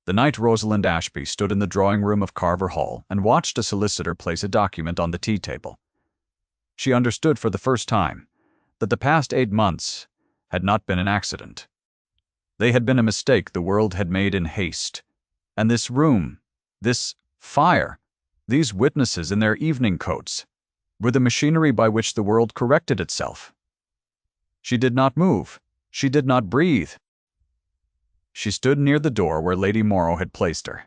The night Rosalind Ashby stood in the drawing room of Carver Hall and watched a solicitor place a document on the tea table. She understood for the first time that the past 8 months had not been an accident. They had been a mistake the world had made in haste. And this room, this fire, these witnesses in their evening coats, were the machinery by which the world corrected itself. She did not move. She did not breathe. She stood near the door where Lady Morrow had placed her,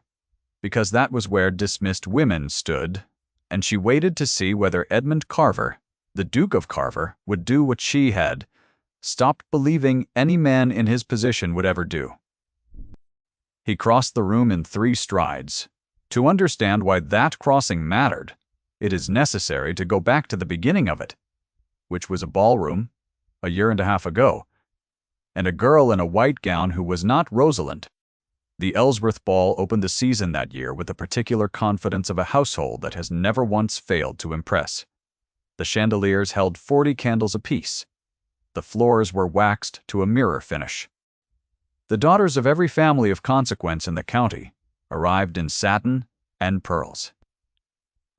because that was where dismissed women stood, and she waited to see whether Edmund Carver, the Duke of Carver, would do what she had stopped believing any man in his position would ever do. He crossed the room in 3 strides. To understand why that crossing mattered, it is necessary to go back to the beginning of it, which was a ballroom, a year and a half ago, and a girl in a white gown who was not Rosalind. The Ellsworth Ball opened the season that year with the particular confidence of a household that has never once failed to impress. The chandeliers held 40 candles apiece. The floors were waxed to a mirror finish. The daughters of every family of consequence in the county arrived in satin and pearls.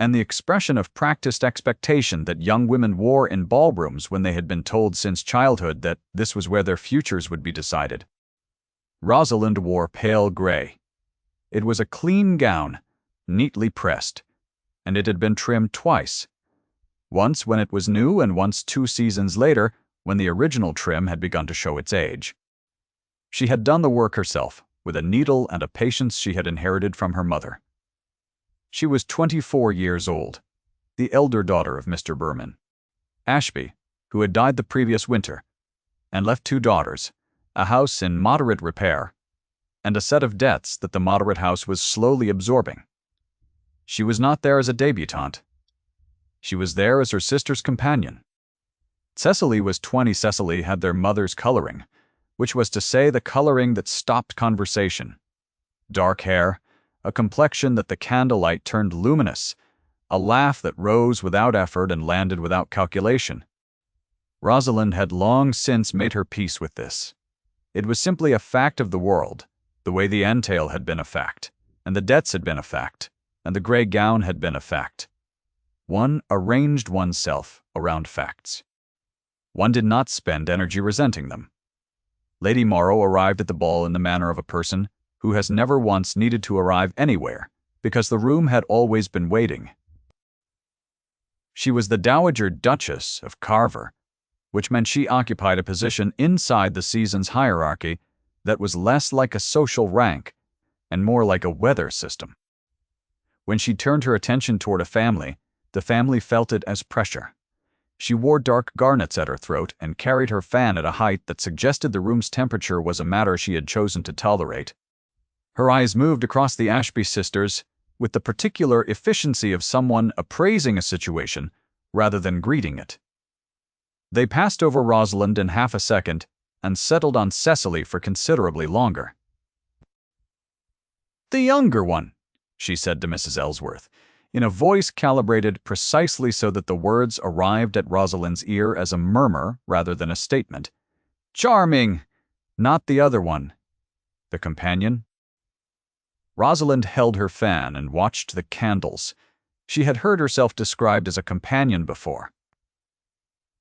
And the expression of practiced expectation that young women wore in ballrooms when they had been told since childhood that this was where their futures would be decided. Rosalind wore pale gray. It was a clean gown, neatly pressed, and it had been trimmed twice. Once when it was new, and once 2 seasons later when the original trim had begun to show its age. She had done the work herself, with a needle and a patience she had inherited from her mother. She was 24 years old, the elder daughter of Mr. Berman Ashby, who had died the previous winter, and left 2 daughters, a house in moderate repair, and a set of debts that the moderate house was slowly absorbing. She was not there as a debutante. She was there as her sister's companion. Cecily was 20. Cecily had their mother's coloring, which was to say the coloring that stopped conversation. Dark hair, a complexion that the candlelight turned luminous, a laugh that rose without effort and landed without calculation. Rosalind had long since made her peace with this. It was simply a fact of the world, the way the entail had been a fact, and the debts had been a fact, and the gray gown had been a fact. One arranged oneself around facts. One did not spend energy resenting them. Lady Morrow arrived at the ball in the manner of a person who has never once needed to arrive anywhere, because the room had always been waiting. She was the Dowager Duchess of Carver, which meant she occupied a position inside the season's hierarchy that was less like a social rank and more like a weather system. When she turned her attention toward a family, the family felt it as pressure. She wore dark garnets at her throat and carried her fan at a height that suggested the room's temperature was a matter she had chosen to tolerate. Her eyes moved across the Ashby sisters with the particular efficiency of someone appraising a situation rather than greeting it. They passed over Rosalind in half a second and settled on Cecily for considerably longer. "The younger one," she said to Mrs. Ellsworth, in a voice calibrated precisely so that the words arrived at Rosalind's ear as a murmur rather than a statement. "Charming! Not the other one." "The companion?" Rosalind held her fan and watched the candles. She had heard herself described as a companion before.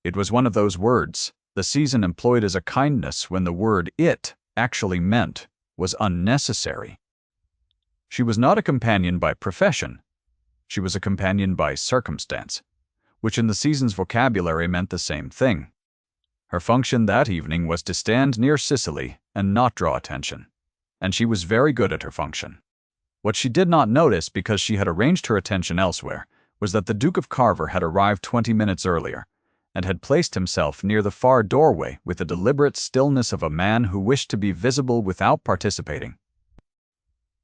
It was one of those words the season employed as a kindness when the word "it" actually meant was unnecessary. She was not a companion by profession. She was a companion by circumstance, which in the season's vocabulary meant the same thing. Her function that evening was to stand near Cecily and not draw attention, and she was very good at her function. What she did not notice, because she had arranged her attention elsewhere, was that the Duke of Carver had arrived 20 minutes earlier, and had placed himself near the far doorway with the deliberate stillness of a man who wished to be visible without participating.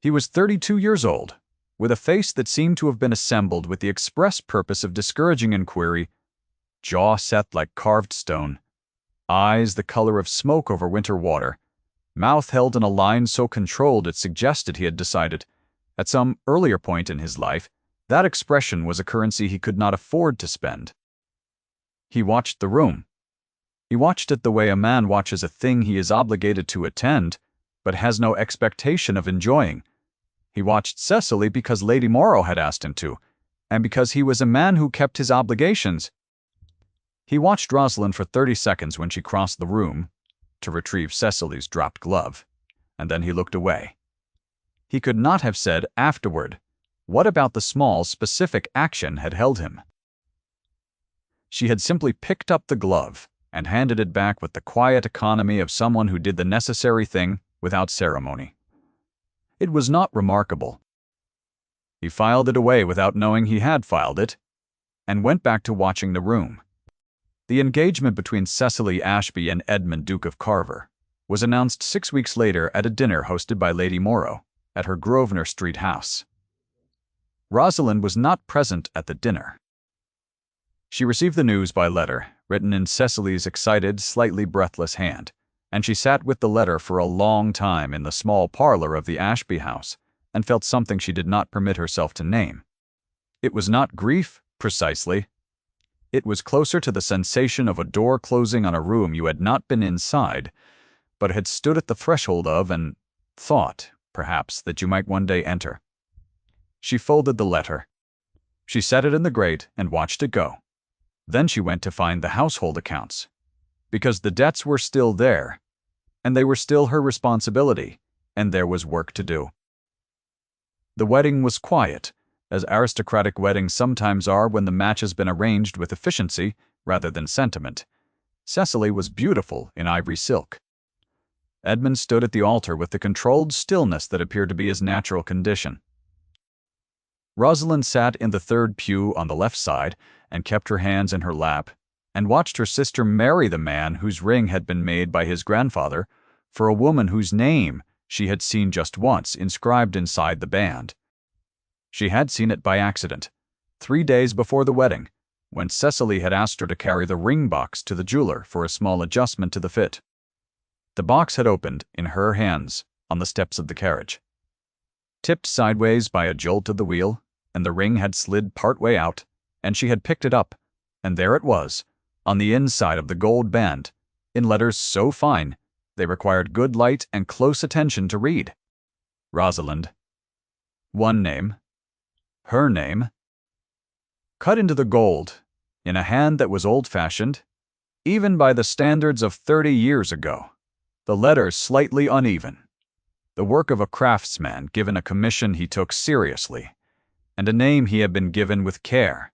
He was 32 years old, with a face that seemed to have been assembled with the express purpose of discouraging inquiry, jaw set like carved stone, eyes the color of smoke over winter water, mouth held in a line so controlled it suggested he had decided, at some earlier point in his life, that expression was a currency he could not afford to spend. He watched the room. He watched it the way a man watches a thing he is obligated to attend, but has no expectation of enjoying. He watched Cecily because Lady Morrow had asked him to, and because he was a man who kept his obligations. He watched Rosalind for 30 seconds when she crossed the room to retrieve Cecily's dropped glove, and then he looked away. He could not have said afterward what about the small, specific action had held him. She had simply picked up the glove and handed it back with the quiet economy of someone who did the necessary thing without ceremony. It was not remarkable. He filed it away without knowing he had filed it, and went back to watching the room. The engagement between Cecily Ashby and Edmund, Duke of Carver, was announced 6 weeks later at a dinner hosted by Lady Morrow at her Grosvenor Street house. Rosalind was not present at the dinner. She received the news by letter, written in Cecily's excited, slightly breathless hand, and she sat with the letter for a long time in the small parlor of the Ashby house, and felt something she did not permit herself to name. It was not grief, precisely. It was closer to the sensation of a door closing on a room you had not been inside, but had stood at the threshold of and thought, perhaps, that you might one day enter. She folded the letter. She set it in the grate and watched it go. Then she went to find the household accounts, because the debts were still there, and they were still her responsibility, and there was work to do. The wedding was quiet, as aristocratic weddings sometimes are when the match has been arranged with efficiency rather than sentiment. Cecily was beautiful in ivory silk. Edmund stood at the altar with the controlled stillness that appeared to be his natural condition. Rosalind sat in the third pew on the left side and kept her hands in her lap, and watched her sister marry the man whose ring had been made by his grandfather for a woman whose name she had seen just once inscribed inside the band. She had seen it by accident, 3 days before the wedding, when Cecily had asked her to carry the ring box to the jeweler for a small adjustment to the fit. The box had opened in her hands on the steps of the carriage. Tipped sideways by a jolt of the wheel, and the ring had slid partway out, and she had picked it up, and there it was, on the inside of the gold band, in letters so fine they required good light and close attention to read. Rosalind. One name. Her name. Cut into the gold, in a hand that was old-fashioned, even by the standards of 30 years ago. The letters slightly uneven. The work of a craftsman given a commission he took seriously, and a name he had been given with care.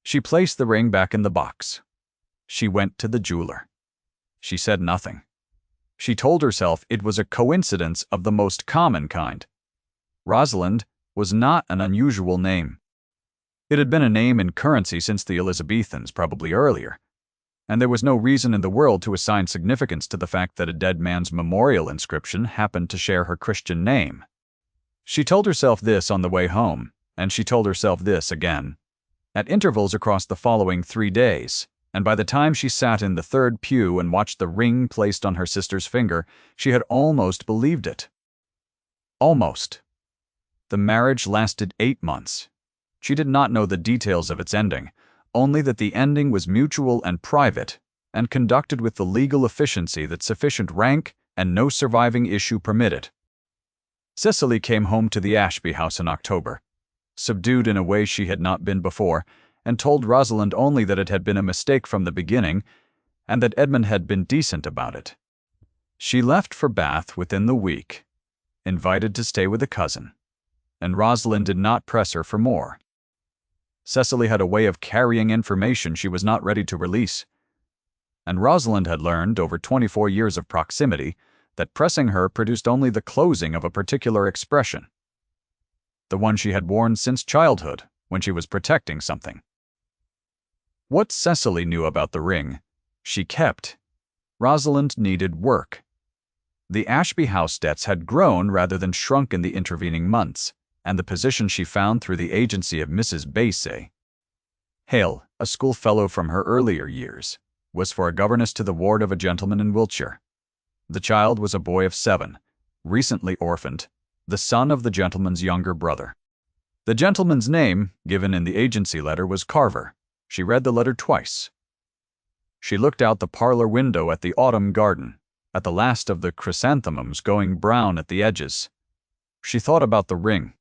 She placed the ring back in the box. She went to the jeweler. She said nothing. She told herself it was a coincidence of the most common kind. Rosalind was not an unusual name. It had been a name in currency since the Elizabethans, probably earlier, and there was no reason in the world to assign significance to the fact that a dead man's memorial inscription happened to share her Christian name. She told herself this on the way home, and she told herself this again, at intervals across the following 3 days, and by the time she sat in the third pew and watched the ring placed on her sister's finger, she had almost believed it. Almost. The marriage lasted 8 months. She did not know the details of its ending, only that the ending was mutual and private, and conducted with the legal efficiency that sufficient rank and no surviving issue permitted. Cecily came home to the Ashby house in October, subdued in a way she had not been before, and told Rosalind only that it had been a mistake from the beginning, and that Edmund had been decent about it. She left for Bath within the week, invited to stay with a cousin, and Rosalind did not press her for more. Cecily had a way of carrying information she was not ready to release, and Rosalind had learned, over 24 years of proximity, that pressing her produced only the closing of a particular expression, the one she had worn since childhood when she was protecting something. What Cecily knew about the ring, she kept. Rosalind needed work. The Ashby house debts had grown rather than shrunk in the intervening months, and the position she found through the agency of Mrs. Bassett, Hale, a schoolfellow from her earlier years, was for a governess to the ward of a gentleman in Wiltshire. The child was a boy of 7, recently orphaned, the son of the gentleman's younger brother. The gentleman's name, given in the agency letter, was Carver. She read the letter twice. She looked out the parlor window at the autumn garden, at the last of the chrysanthemums going brown at the edges. She thought about the ring.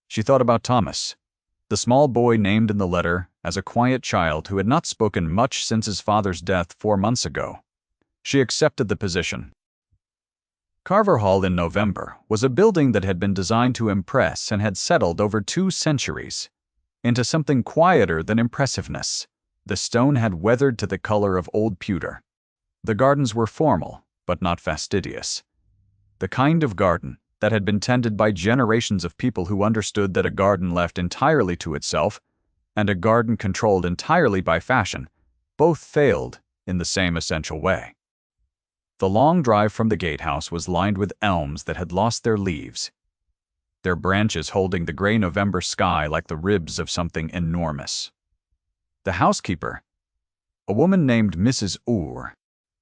She thought about Thomas, the small boy named in the letter as a quiet child who had not spoken much since his father's death 4 months ago. She accepted the position. Carver Hall in November was a building that had been designed to impress and had settled over 2 centuries into something quieter than impressiveness. The stone had weathered to the color of old pewter. The gardens were formal, but not fastidious. The kind of garden that had been tended by generations of people who understood that a garden left entirely to itself and a garden controlled entirely by fashion both failed in the same essential way. The long drive from the gatehouse was lined with elms that had lost their leaves, their branches holding the gray November sky like the ribs of something enormous. The housekeeper, a woman named Mrs.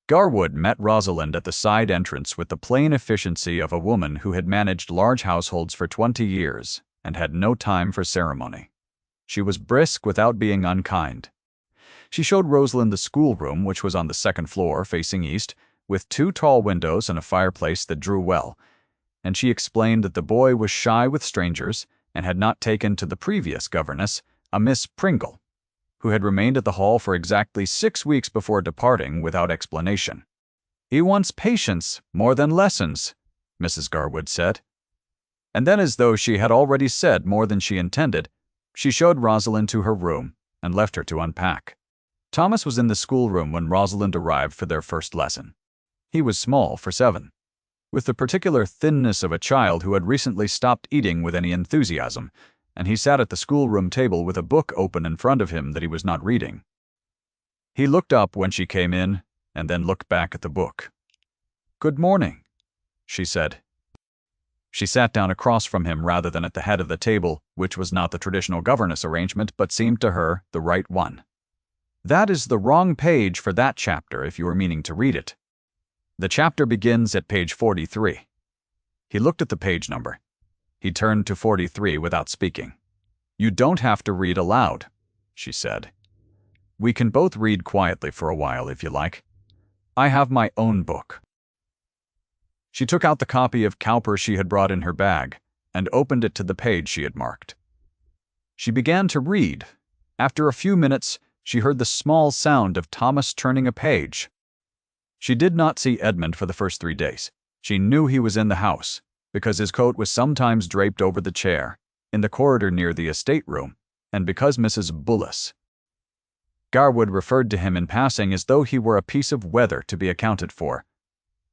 Garwood, met Rosalind at the side entrance with the plain efficiency of a woman who had managed large households for 20 years and had no time for ceremony. She was brisk without being unkind. She showed Rosalind the schoolroom, which was on the 2nd floor facing east, with 2 tall windows and a fireplace that drew well, and she explained that the boy was shy with strangers and had not taken to the previous governess, a Miss Pringle, who had remained at the hall for exactly 6 weeks before departing without explanation. "He wants patience more than lessons," Mrs. Garwood said. And then, as though she had already said more than she intended, she showed Rosalind to her room and left her to unpack. Thomas was in the schoolroom when Rosalind arrived for their first lesson. He was small for 7, with the particular thinness of a child who had recently stopped eating with any enthusiasm, and he sat at the schoolroom table with a book open in front of him that he was not reading. He looked up when she came in, and then looked back at the book. "Good morning," she said. She sat down across from him rather than at the head of the table, which was not the traditional governess arrangement, but seemed to her the right one. "That is the wrong page for that chapter if you are meaning to read it. The chapter begins at page 43. He looked at the page number. He turned to 43 without speaking. "You don't have to read aloud," she said. "We can both read quietly for a while if you like. I have my own book." She took out the copy of Cowper she had brought in her bag and opened it to the page she had marked. She began to read. After a few minutes, she heard the small sound of Thomas turning a page. She did not see Edmund for the first 3 days. She knew he was in the house, because his coat was sometimes draped over the chair, in the corridor near the estate room, and because Mrs. Garwood referred to him in passing as though he were a piece of weather to be accounted for,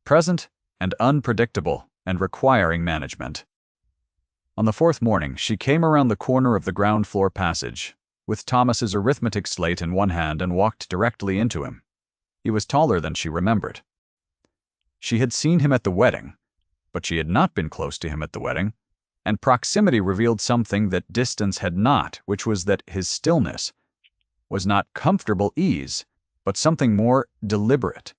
present and unpredictable and requiring management. On the 4th morning, she came around the corner of the ground floor passage, with Thomas's arithmetic slate in one hand, and walked directly into him. He was taller than she remembered. She had seen him at the wedding, but she had not been close to him at the wedding, and proximity revealed something that distance had not, which was that his stillness was not comfortable ease, but something more deliberate.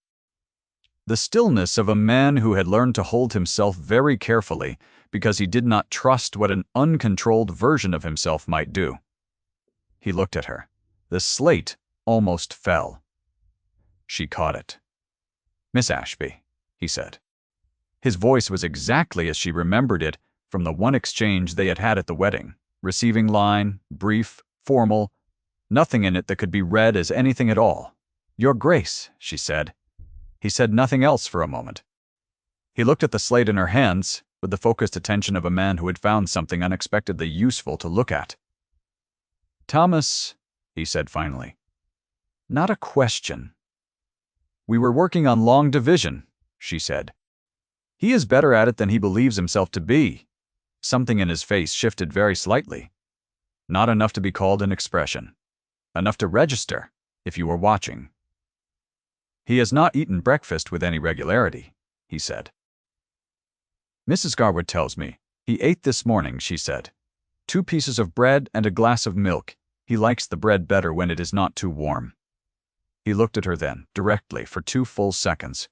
The stillness of a man who had learned to hold himself very carefully because he did not trust what an uncontrolled version of himself might do. He looked at her. The slate almost fell. She caught it. "Miss Ashby," he said. His voice was exactly as she remembered it from the one exchange they had had at the wedding. Receiving line, brief, formal, nothing in it that could be read as anything at all. "Your Grace," she said. He said nothing else for a moment. He looked at the slate in her hands with the focused attention of a man who had found something unexpectedly useful to look at. "Thomas," he said finally, "not a question." "We were working on long division," she said. "He is better at it than he believes himself to be." Something in his face shifted very slightly. Not enough to be called an expression. Enough to register, if you were watching. "He has not eaten breakfast with any regularity," he said. "Mrs. Garwood tells me he ate this morning," she said. "2 pieces of bread and a glass of milk. He likes the bread better when it is not too warm." He looked at her then, directly, for 2 full seconds.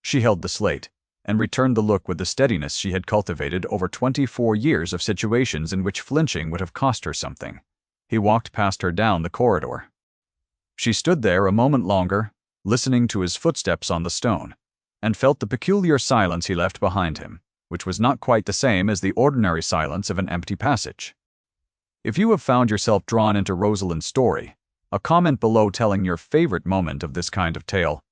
She held the slate, and returned the look with the steadiness she had cultivated over 24 years of situations in which flinching would have cost her something. He walked past her down the corridor. She stood there a moment longer, listening to his footsteps on the stone, and felt the peculiar silence he left behind him, which was not quite the same as the ordinary silence of an empty passage. If you have found yourself drawn into Rosalind's story, a comment below telling your favorite moment of this kind of tale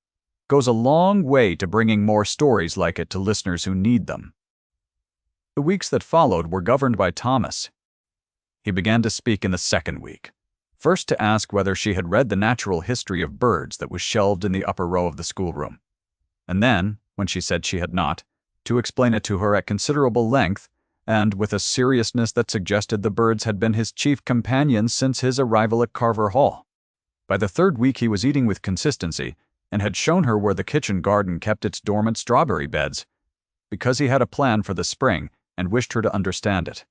goes a long way to bringing more stories like it to listeners who need them. The weeks that followed were governed by Thomas. He began to speak in the second week, first to ask whether she had read the natural history of birds that was shelved in the upper row of the schoolroom, and then, when she said she had not, to explain it to her at considerable length, and with a seriousness that suggested the birds had been his chief companions since his arrival at Carver Hall. By the third week he was eating with consistency, and had shown her where the kitchen garden kept its dormant strawberry beds, because he had a plan for the spring and wished her to understand it.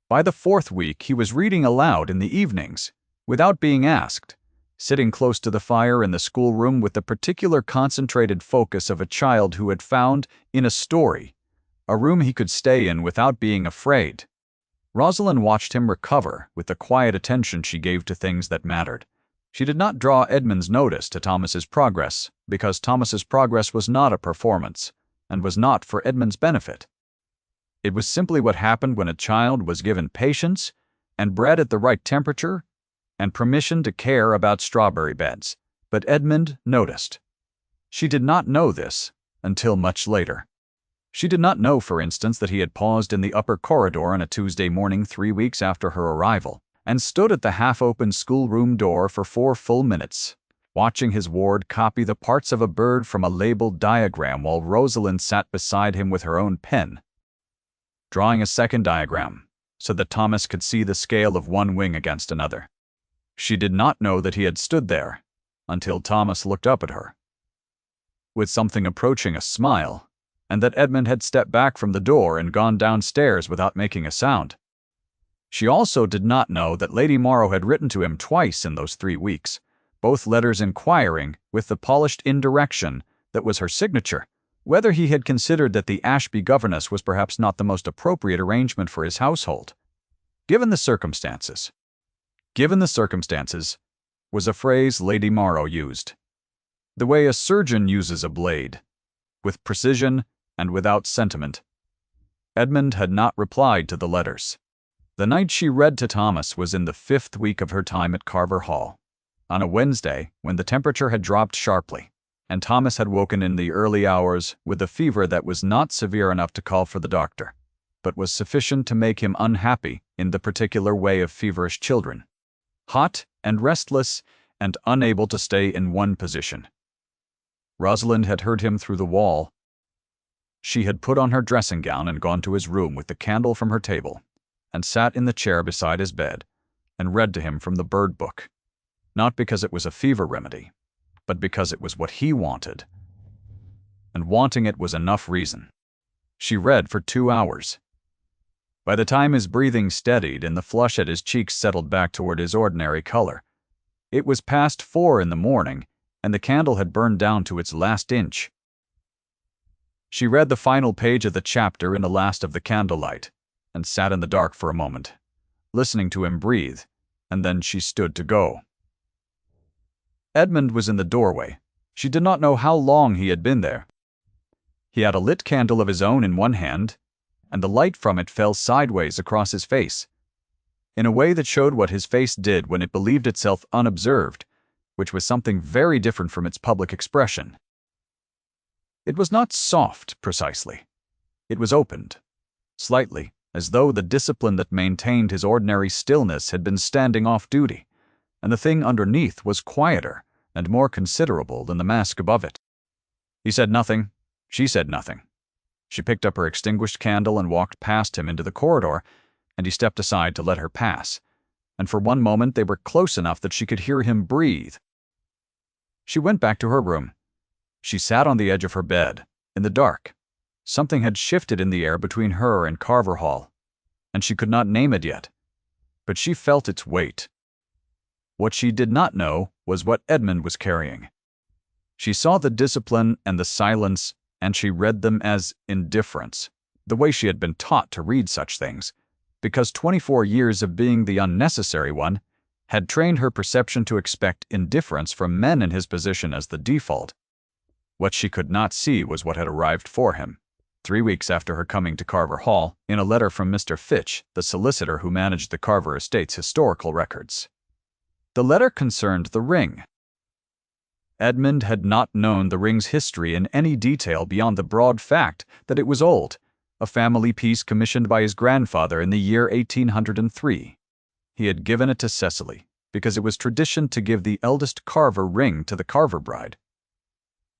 By the fourth week he was reading aloud in the evenings, without being asked, sitting close to the fire in the schoolroom with the particular concentrated focus of a child who had found, in a story, a room he could stay in without being afraid. Rosalind watched him recover with the quiet attention she gave to things that mattered. She did not draw Edmund's notice to Thomas's progress, because Thomas's progress was not a performance, and was not for Edmund's benefit. It was simply what happened when a child was given patience, and bred at the right temperature, and permission to care about strawberry beds. But Edmund noticed. She did not know this until much later. She did not know, for instance, that he had paused in the upper corridor on a Tuesday morning 3 weeks after her arrival, and stood at the half-open schoolroom door for 4 full minutes, watching his ward copy the parts of a bird from a labeled diagram while Rosalind sat beside him with her own pen, drawing a second diagram, so that Thomas could see the scale of one wing against another. She did not know that he had stood there, until Thomas looked up at her, with something approaching a smile, and that Edmund had stepped back from the door and gone downstairs without making a sound. She also did not know that Lady Morrow had written to him twice in those 3 weeks, both letters inquiring, with the polished indirection that was her signature, whether he had considered that the Ashby governess was perhaps not the most appropriate arrangement for his household. Given the circumstances was a phrase Lady Morrow used, the way a surgeon uses a blade, with precision and without sentiment. Edmund had not replied to the letters. The night she read to Thomas was in the 5th week of her time at Carver Hall, on a Wednesday when the temperature had dropped sharply, and Thomas had woken in the early hours with a fever that was not severe enough to call for the doctor, but was sufficient to make him unhappy in the particular way of feverish children, hot and restless and unable to stay in one position. Rosalind had heard him through the wall. She had put on her dressing gown and gone to his room with the candle from her table, and sat in the chair beside his bed, and read to him from the bird book, not because it was a fever remedy, but because it was what he wanted. And wanting it was enough reason. She read for 2 hours. By the time his breathing steadied and the flush at his cheeks settled back toward his ordinary color, it was past 4 in the morning, and the candle had burned down to its last inch. She read the final page of the chapter in the last of the candlelight, and sat in the dark for a moment, listening to him breathe, and then she stood to go. Edmund was in the doorway. She did not know how long he had been there. He had a lit candle of his own in one hand, and the light from it fell sideways across his face, in a way that showed what his face did when it believed itself unobserved, which was something very different from its public expression. It was not soft, precisely. It was opened, slightly, as though the discipline that maintained his ordinary stillness had been standing off duty, and the thing underneath was quieter and more considerable than the mask above it. He said nothing. She said nothing. She picked up her extinguished candle and walked past him into the corridor, and he stepped aside to let her pass, and for one moment they were close enough that she could hear him breathe. She went back to her room. She sat on the edge of her bed, in the dark. Something had shifted in the air between her and Carver Hall, and she could not name it yet, but she felt its weight. What she did not know was what Edmund was carrying. She saw the discipline and the silence, and she read them as indifference, the way she had been taught to read such things, because 24 years of being the unnecessary one had trained her perception to expect indifference from men in his position as the default. What she could not see was what had arrived for him, 3 weeks after her coming to Carver Hall, in a letter from Mr. Fitch, the solicitor who managed the Carver estate's historical records. The letter concerned the ring. Edmund had not known the ring's history in any detail beyond the broad fact that it was old, a family piece commissioned by his grandfather in the year 1803. He had given it to Cecily because it was tradition to give the eldest Carver ring to the Carver bride.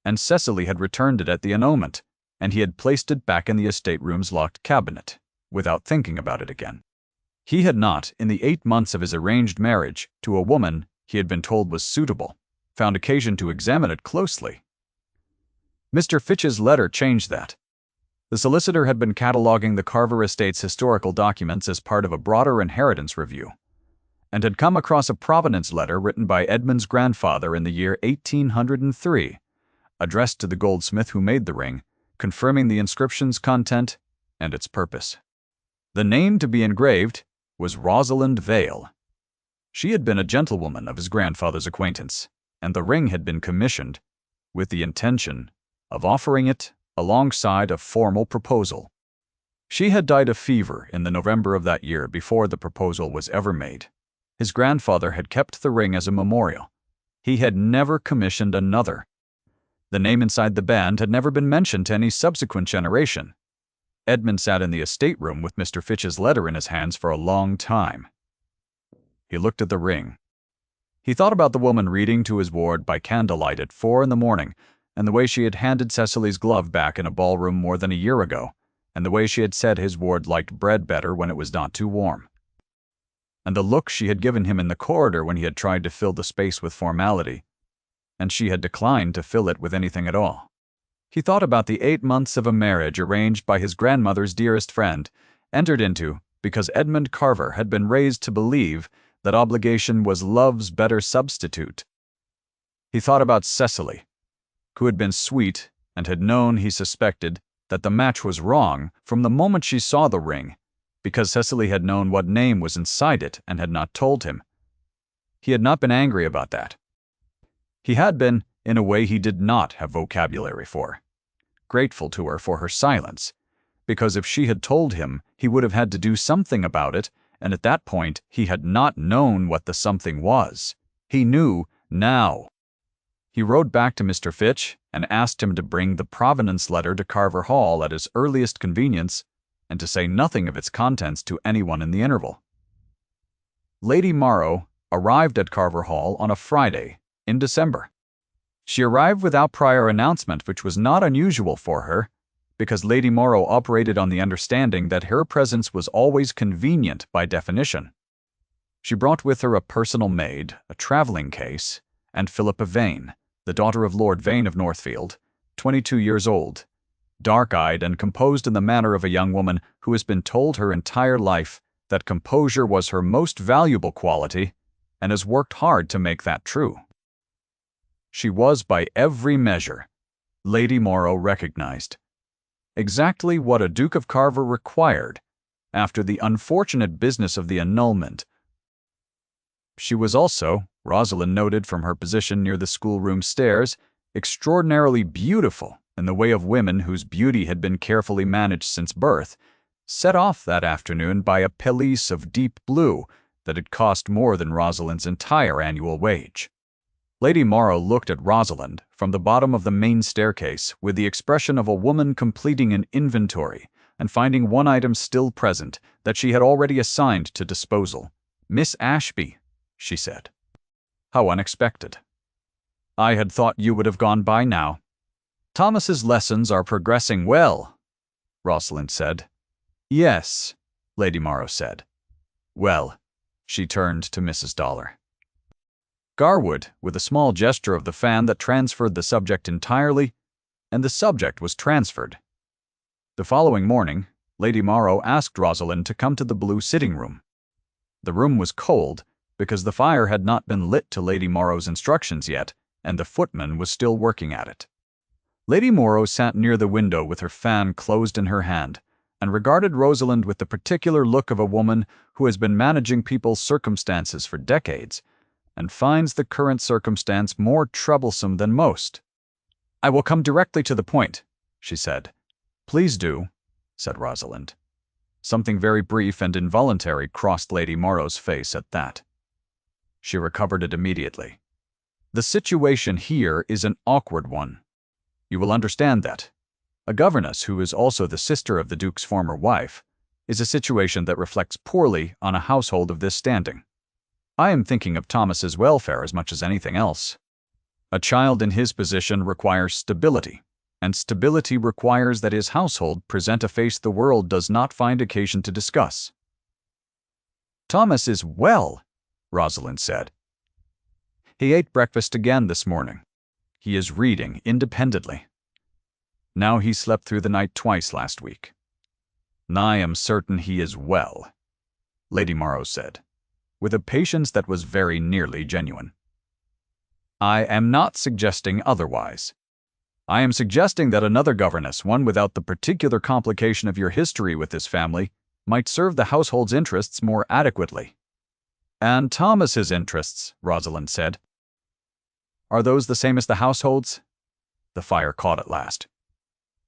And Cecily had returned it at the annulment, and he had placed it back in the estate room's locked cabinet, without thinking about it again. He had not, in the 8 months of his arranged marriage to a woman he had been told was suitable, found occasion to examine it closely. Mr. Fitch's letter changed that. The solicitor had been cataloging the Carver estate's historical documents as part of a broader inheritance review, and had come across a provenance letter written by Edmund's grandfather in the year 1803, addressed to the goldsmith who made the ring, confirming the inscription's content and its purpose. The name to be engraved was Rosalind Vale. She had been a gentlewoman of his grandfather's acquaintance, and the ring had been commissioned with the intention of offering it alongside a formal proposal. She had died of fever in the November of that year before the proposal was ever made. His grandfather had kept the ring as a memorial. He had never commissioned another. The name inside the band had never been mentioned to any subsequent generation. Edmund sat in the estate room with Mr. Fitch's letter in his hands for a long time. He looked at the ring. He thought about the woman reading to his ward by candlelight at 4 a.m, and the way she had handed Cecily's glove back in a ballroom more than a year ago, and the way she had said his ward liked bread better when it was not too warm, and the look she had given him in the corridor when he had tried to fill the space with formality, and she had declined to fill it with anything at all. He thought about the 8 months of a marriage arranged by his grandmother's dearest friend, entered into because Edmund Carver had been raised to believe that obligation was love's better substitute. He thought about Cecily, who had been sweet and had known, he suspected, that the match was wrong from the moment she saw the ring, because Cecily had known what name was inside it and had not told him. He had not been angry about that. He had been, in a way he did not have vocabulary for, grateful to her for her silence, because if she had told him, he would have had to do something about it, and at that point he had not known what the something was. He knew now. He wrote back to Mr. Fitch and asked him to bring the provenance letter to Carver Hall at his earliest convenience and to say nothing of its contents to anyone in the interval. Lady Morrow arrived at Carver Hall on a Friday in December. She arrived without prior announcement, which was not unusual for her, because Lady Morrow operated on the understanding that her presence was always convenient by definition. She brought with her a personal maid, a traveling case, and Philippa Vane, the daughter of Lord Vane of Northfield, 22 years old, dark-eyed and composed in the manner of a young woman who has been told her entire life that composure was her most valuable quality and has worked hard to make that true. She was, by every measure, Lady Morrow recognized, exactly what a Duke of Carver required after the unfortunate business of the annulment. She was also, Rosalind noted from her position near the schoolroom stairs, extraordinarily beautiful in the way of women whose beauty had been carefully managed since birth, set off that afternoon by a pelisse of deep blue that had cost more than Rosalind's entire annual wage. Lady Morrow looked at Rosalind from the bottom of the main staircase with the expression of a woman completing an inventory and finding one item still present that she had already assigned to disposal. "Miss Ashby," she said. "How unexpected. I had thought you would have gone by now." "Thomas's lessons are progressing well," Rosalind said. "Yes," Lady Morrow said. "Well," she turned to Mrs. Dollar. Garwood, with a small gesture of the fan that transferred the subject entirely, and the subject was transferred. The following morning, Lady Morrow asked Rosalind to come to the blue sitting room. The room was cold, because the fire had not been lit to Lady Morrow's instructions yet, and the footman was still working at it. Lady Morrow sat near the window with her fan closed in her hand, and regarded Rosalind with the particular look of a woman who has been managing people's circumstances for decades and finds the current circumstance more troublesome than most. "I will come directly to the point," she said. "Please do," said Rosalind. Something very brief and involuntary crossed Lady Morrow's face at that. She recovered it immediately. "The situation here is an awkward one. You will understand that. A governess who is also the sister of the Duke's former wife is a situation that reflects poorly on a household of this standing. I am thinking of Thomas's welfare as much as anything else. A child in his position requires stability, and stability requires that his household present a face the world does not find occasion to discuss." "Thomas is well," Rosalind said. "He ate breakfast again this morning. He is reading independently. Now he slept through the night twice last week. I am certain he is well," Lady Morrow said, with a patience that was very nearly genuine. "I am not suggesting otherwise. I am suggesting that another governess, one without the particular complication of your history with this family, might serve the household's interests more adequately." "And Thomas's interests," Rosalind said. "Are those the same as the household's?" The fire caught at last.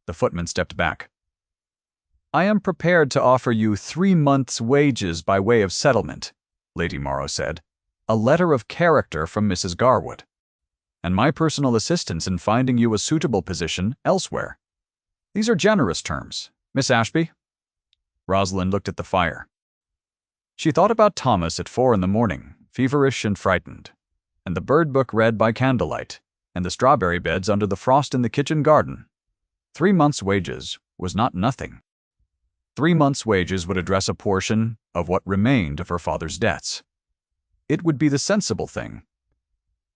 The footman stepped back. "I am prepared to offer you 3 months' wages by way of settlement," Lady Morrow said, "a letter of character from Mrs. Garwood, and my personal assistance in finding you a suitable position elsewhere. These are generous terms, Miss Ashby." Rosalind looked at the fire. She thought about Thomas at 4 in the morning, feverish and frightened, and the bird book read by candlelight, and the strawberry beds under the frost in the kitchen garden. 3 months' wages was not nothing. 3 months' wages would address a portion of what remained of her father's debts. It would be the sensible thing.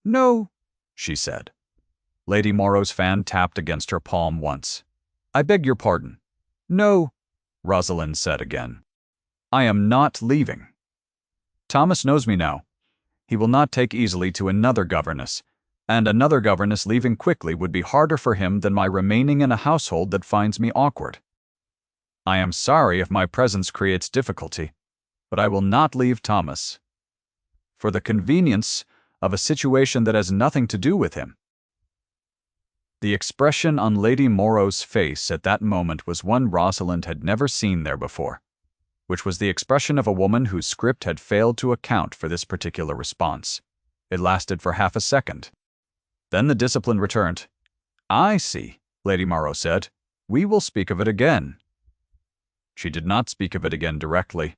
"No," she said. Lady Morrow's fan tapped against her palm once. "I beg your pardon. No," Rosalind said again. "I am not leaving. Thomas knows me now. He will not take easily to another governess, and another governess leaving quickly would be harder for him than my remaining in a household that finds me awkward. I am sorry if my presence creates difficulty, but I will not leave Thomas for the convenience of a situation that has nothing to do with him." The expression on Lady Morrow's face at that moment was one Rosalind had never seen there before, which was the expression of a woman whose script had failed to account for this particular response. It lasted for half a second. Then the discipline returned. "I see," Lady Morrow said. "We will speak of it again." She did not speak of it again directly.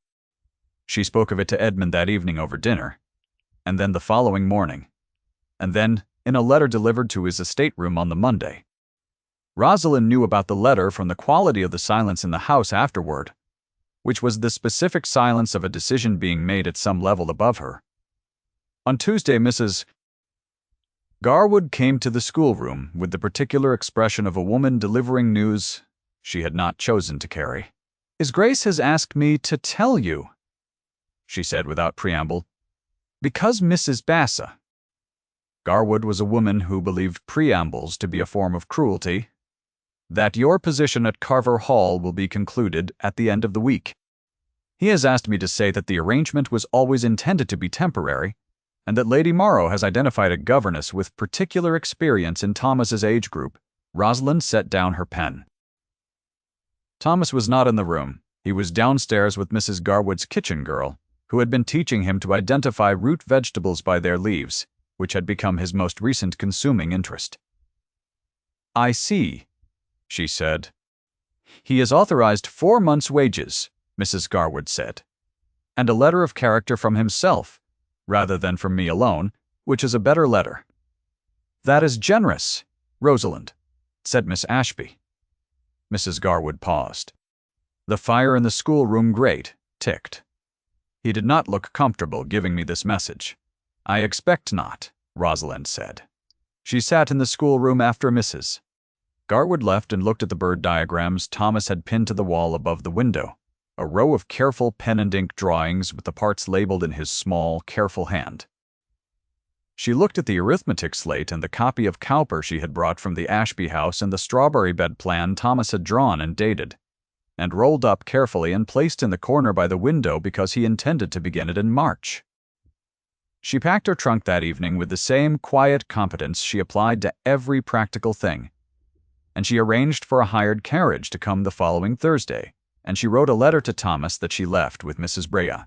She spoke of it to Edmund that evening over dinner, and then the following morning, and then in a letter delivered to his estate room on the Monday. Rosalind knew about the letter from the quality of the silence in the house afterward, which was the specific silence of a decision being made at some level above her. On Tuesday, Mrs. Garwood came to the schoolroom with the particular expression of a woman delivering news she had not chosen to carry. "His Grace has asked me to tell you," she said without preamble, "because Mrs. Bassa." Garwood was a woman who believed preambles to be a form of cruelty, "that your position at Carver Hall will be concluded at the end of the week. He has asked me to say that the arrangement was always intended to be temporary, and that Lady Morrow has identified a governess with particular experience in Thomas's age group." Rosalind set down her pen. Thomas was not in the room. He was downstairs with Mrs. Garwood's kitchen girl, who had been teaching him to identify root vegetables by their leaves, which had become his most recent consuming interest. "I see," she said. "He has authorized 4 months' wages," Mrs. Garwood said, "and a letter of character from himself, rather than from me alone, which is a better letter." "That is generous, Rosalind," said Miss Ashby. Mrs. Garwood paused. The fire in the schoolroom grate ticked. "He did not look comfortable giving me this message." "I expect not," Rosalind said. She sat in the schoolroom after Mrs. Garwood left and looked at the bird diagrams Thomas had pinned to the wall above the window, a row of careful pen and ink drawings with the parts labeled in his small, careful hand. She looked at the arithmetic slate and the copy of Cowper she had brought from the Ashby house and the strawberry bed plan Thomas had drawn and dated. and rolled up carefully and placed in the corner by the window because he intended to begin it in March. She packed her trunk that evening with the same quiet competence she applied to every practical thing, and she arranged for a hired carriage to come the following Thursday, and she wrote a letter to Thomas that she left with Mrs. Brea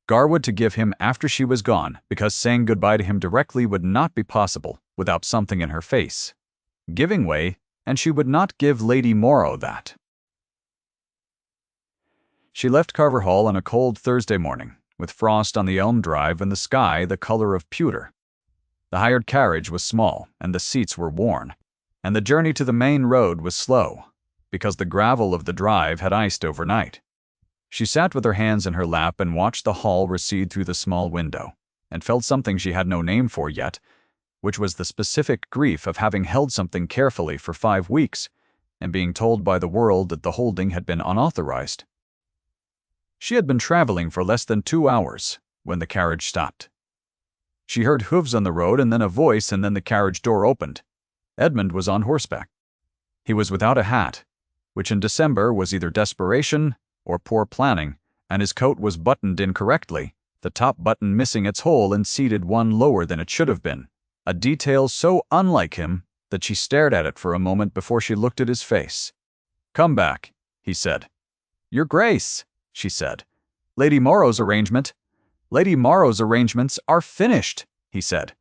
Garwood to give him after she was gone, because saying goodbye to him directly would not be possible without something in her face giving way, and she would not give Lady Morrow that. She left Carver Hall on a cold Thursday morning, with frost on the elm drive and the sky the color of pewter. The hired carriage was small, and the seats were worn, and the journey to the main road was slow, because the gravel of the drive had iced overnight. She sat with her hands in her lap and watched the hall recede through the small window, and felt something she had no name for yet, which was the specific grief of having held something carefully for 5 weeks, and being told by the world that the holding had been unauthorized. She had been traveling for less than 2 hours when the carriage stopped. She heard hooves on the road, and then a voice, and then the carriage door opened. Edmund was on horseback. He was without a hat, which in December was either desperation or poor planning, and his coat was buttoned incorrectly, the top button missing its hole and seated one lower than it should have been, a detail so unlike him that she stared at it for a moment before she looked at his face. "Come back," he said. "Your Grace," she said. Lady Morrow's arrangements are finished," he said.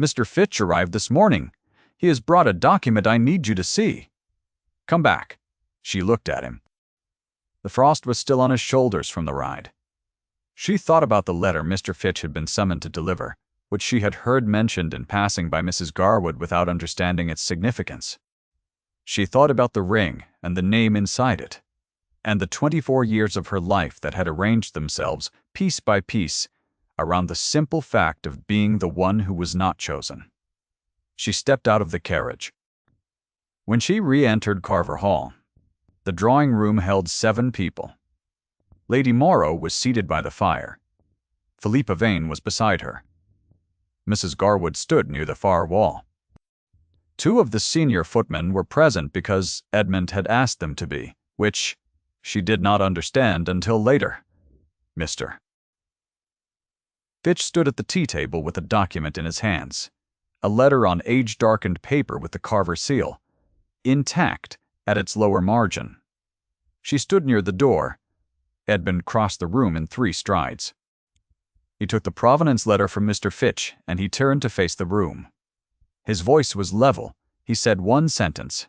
"Mr. Fitch arrived this morning. He has brought a document I need you to see." "Come back." She looked at him. The frost was still on his shoulders from the ride. She thought about the letter Mr. Fitch had been summoned to deliver, which she had heard mentioned in passing by Mrs. Garwood without understanding its significance. She thought about the ring and the name inside it, and the 24 years of her life that had arranged themselves, piece by piece, around the simple fact of being the one who was not chosen. She stepped out of the carriage. When she re-entered Carver Hall, the drawing room held 7 people. Lady Morrow was seated by the fire. Philippa Vane was beside her. Mrs. Garwood stood near the far wall. 2 of the senior footmen were present because Edmund had asked them to be, which she did not understand until later. Mr. Fitch stood at the tea-table with a document in his hands, a letter on age-darkened paper with the Carver seal, intact at its lower margin. She stood near the door. Edmund crossed the room in 3 strides. He took the provenance letter from Mr. Fitch, and he turned to face the room. His voice was level. He said one sentence.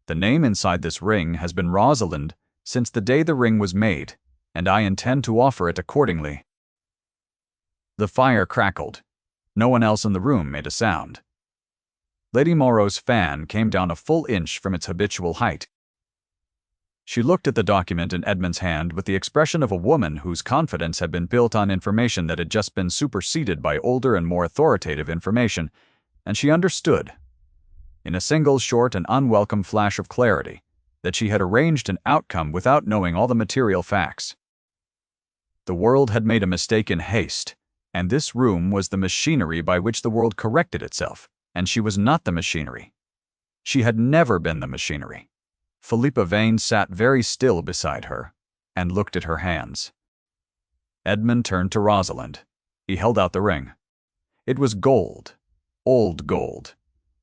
"The name inside this ring has been Rosalind since the day the ring was made, and I intend to offer it accordingly." The fire crackled. No one else in the room made a sound. Lady Morrow's fan came down a full inch from its habitual height. She looked at the document in Edmund's hand with the expression of a woman whose confidence had been built on information that had just been superseded by older and more authoritative information, and she understood, in a single short and unwelcome flash of clarity, that she had arranged an outcome without knowing all the material facts. The world had made a mistake in haste, and this room was the machinery by which the world corrected itself, and she was not the machinery. She had never been the machinery. Philippa Vane sat very still beside her and looked at her hands. Edmund turned to Rosalind. He held out the ring. It was gold, old gold,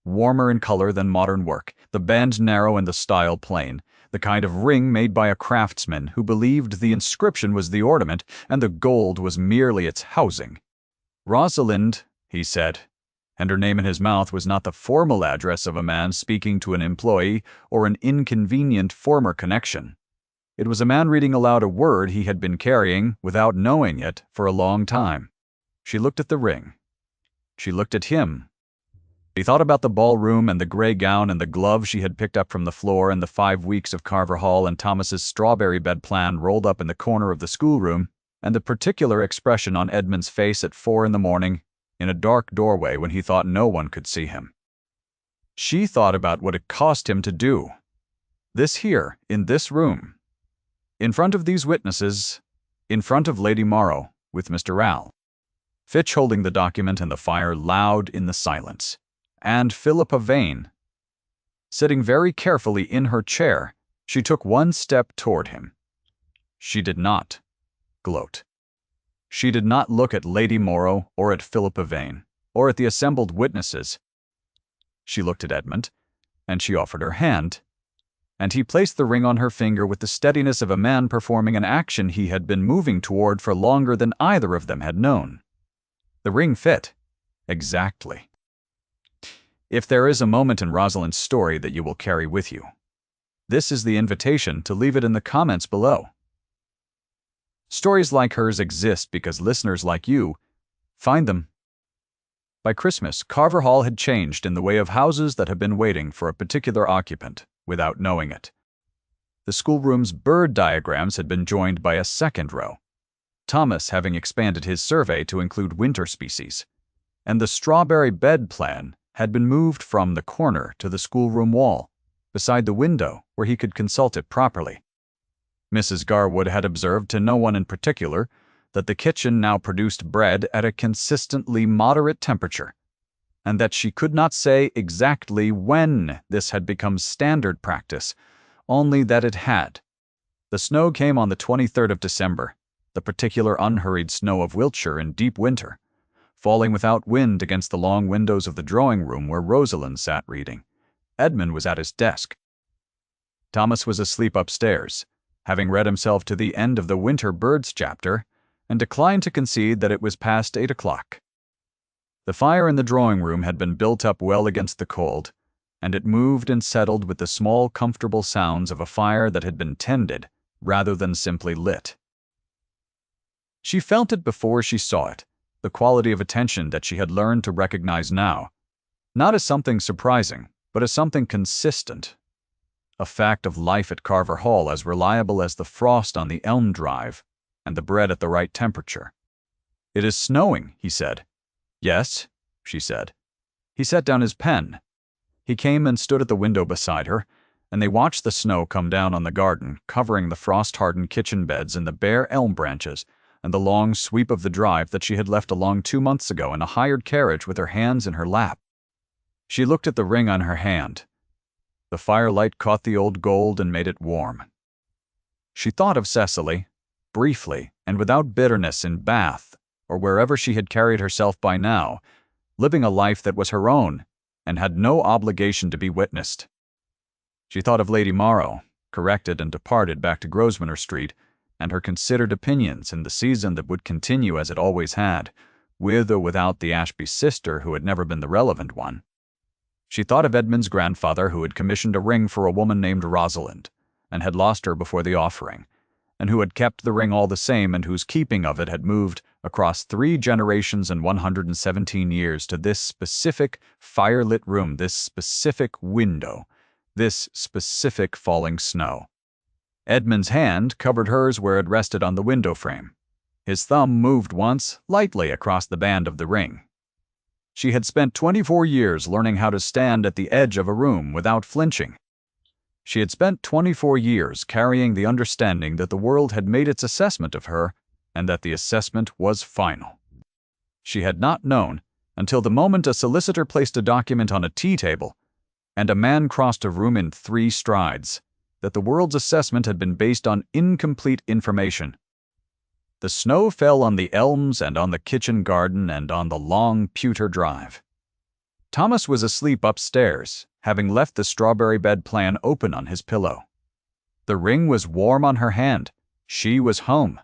warmer in color than modern work, the band narrow and the style plain, the kind of ring made by a craftsman who believed the inscription was the ornament and the gold was merely its housing. "Rosalind," he said, and her name in his mouth was not the formal address of a man speaking to an employee or an inconvenient former connection. It was a man reading aloud a word he had been carrying, without knowing it, for a long time. She looked at the ring. She looked at him. She thought about the ballroom and the gray gown and the glove she had picked up from the floor and the 5 weeks of Carver Hall and Thomas's strawberry bed plan rolled up in the corner of the schoolroom, and the particular expression on Edmund's face at 4 in the morning, in a dark doorway when he thought no one could see him. She thought about what it cost him to do. This here, in this room. In front of these witnesses, in front of Lady Morrow, with Mr. Ralph. Fitch holding the document and the fire loud in the silence. And Philippa Vane, sitting very carefully in her chair, She took one step toward him. She did not gloat. She did not look at Lady Morrow or at Philippa Vane or at the assembled witnesses. She looked at Edmund, and she offered her hand, and he placed the ring on her finger with the steadiness of a man performing an action he had been moving toward for longer than either of them had known. The ring fit. Exactly. If there is a moment in Rosalind's story that you will carry with you, this is the invitation to leave it in the comments below. Stories like hers exist because listeners like you find them. By Christmas, Carver Hall had changed in the way of houses that have been waiting for a particular occupant without knowing it. The schoolroom's bird diagrams had been joined by a second row, Thomas having expanded his survey to include winter species, and the strawberry bed plan had been moved from the corner to the schoolroom wall, beside the window where he could consult it properly. Mrs. Garwood had observed to no one in particular that the kitchen now produced bread at a consistently moderate temperature, and that she could not say exactly when this had become standard practice, only that it had. The snow came on the 23rd of December, the particular unhurried snow of Wiltshire in deep winter, falling without wind against the long windows of the drawing room where Rosalind sat reading. Edmund was at his desk. Thomas was asleep upstairs, having read himself to the end of the Winter Birds chapter, and declined to concede that it was past 8 o'clock. The fire in the drawing room had been built up well against the cold, and it moved and settled with the small, comfortable sounds of a fire that had been tended rather than simply lit. She felt it before she saw it, the quality of attention that she had learned to recognize now, not as something surprising, but as something consistent. A fact of life at Carver Hall as reliable as the frost on the elm drive and the bread at the right temperature. "It is snowing," he said. "Yes," she said. He set down his pen. He came and stood at the window beside her, and they watched the snow come down on the garden, covering the frost-hardened kitchen beds and the bare elm branches, and the long sweep of the drive that she had left along 2 months ago in a hired carriage with her hands in her lap. She looked at the ring on her hand. The firelight caught the old gold and made it warm. She thought of Cecily, briefly and without bitterness, in Bath, or wherever she had carried herself by now, living a life that was her own and had no obligation to be witnessed. She thought of Lady Morrow, corrected and departed back to Grosvenor Street, and her considered opinions in the season that would continue as it always had, with or without the Ashby sister who had never been the relevant one. She thought of Edmund's grandfather who had commissioned a ring for a woman named Rosalind, and had lost her before the offering, and who had kept the ring all the same and whose keeping of it had moved across 3 generations and 117 years to this specific firelit room, this specific window, this specific falling snow. Edmund's hand covered hers where it rested on the window frame. His thumb moved once, lightly, across the band of the ring. She had spent 24 years learning how to stand at the edge of a room without flinching. She had spent 24 years carrying the understanding that the world had made its assessment of her and that the assessment was final. She had not known, until the moment a solicitor placed a document on a tea table and a man crossed a room in 3 strides, that the world's assessment had been based on incomplete information. The snow fell on the elms and on the kitchen garden and on the long pewter drive. Thomas was asleep upstairs, having left the strawberry bed plan open on his pillow. The ring was warm on her hand. She was home.